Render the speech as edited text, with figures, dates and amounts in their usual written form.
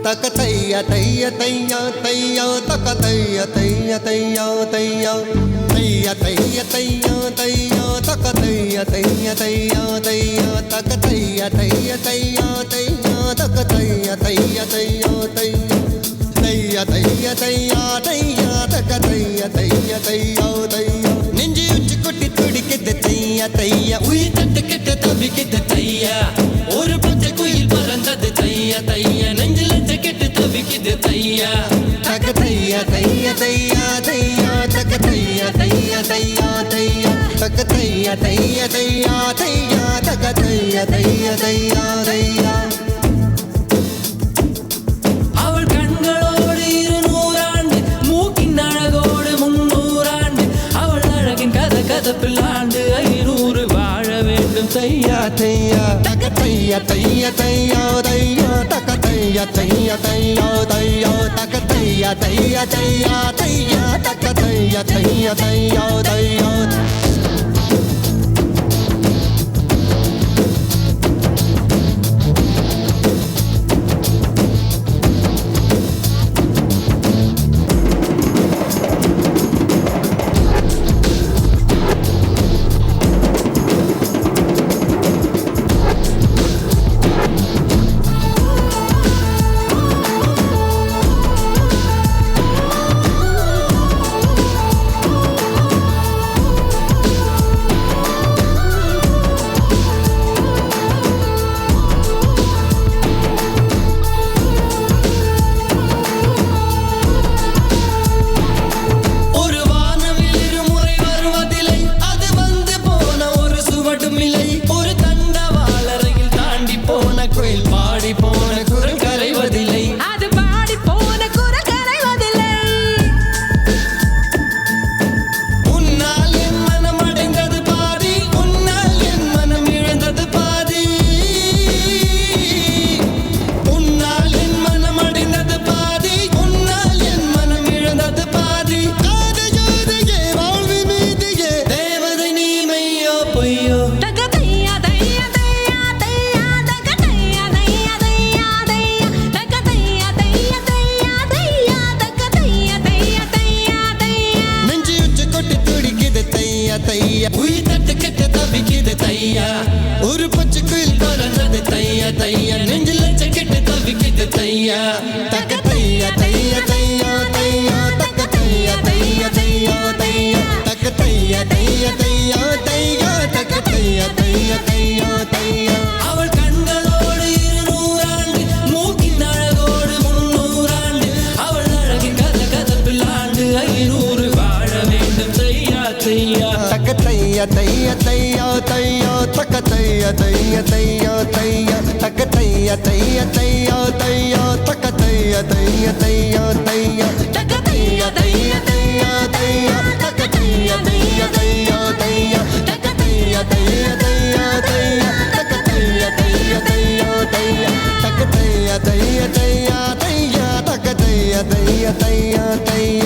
तक तैया तैया तैया तैया तक तैया तैया तैया तैया तैया तैया तैया तैया तक तैया तैया तैया तैया तक तैया तैया तैया तैया तक तैया तैया तैया तैया तैया तैया तैया तैया तक तैया तैया तैया तैया நெஞ்சு உச்சி கொட்டி துடிக்குது தையா தையா உயிர் தட்டு கெட்ட தவிக்குது தையா ஒரு பச்சை குயில் பறந்தது தையா தையா நெஞ்சில கெட்டு தவிக்குது தையா தக தையா தையா தையா தையா தக தையா தையா தையா தையா தக தையா தையா தையா தையா தக தையா தையா தையா தையா அவள் கண்களோடு 200 ஆண்டு மூக்கின் அழகோடு 300 ஆண்டு அவள் அழகின் கதப்பிலாண்டு 500 வாழ வேண்டும் தையா தையா தக தையா தையா தையா தையா தக தையா தையா தையா தையா தக தையா தையா தையா தையா தக தையா தையா தையா தையா ஒரு பச்சை குயில் பறந்தது தையா தையா நெஞ்சில கெட்டு தவிக்குது தையா தக தையா தையா தையா தையா தக தையா தையா தையா தையா தக தையா தையா தையா தையா தக தையா தையா தையா தையா அவள் கண்களோடு 200 ஆண்டு மூக்கின் அழகோடு 300 ஆண்டு அவள் அழகின் கதப்பிலாண்டு 500 வாழ வேண்டும் தையா தையா தக தையா தையா தையா தையா தக தையா தையா தையா தையா தக தையா தையா தையா தையா தக தையா தையா தையா தையா தக தையா தையா தையா தையா தக தையா தையா தையா தையா தக தையா தையா தையா தையா தக தையா தையா தையா தையா தக தையா தையா தையா தையா தக தையா தையா தையா தையா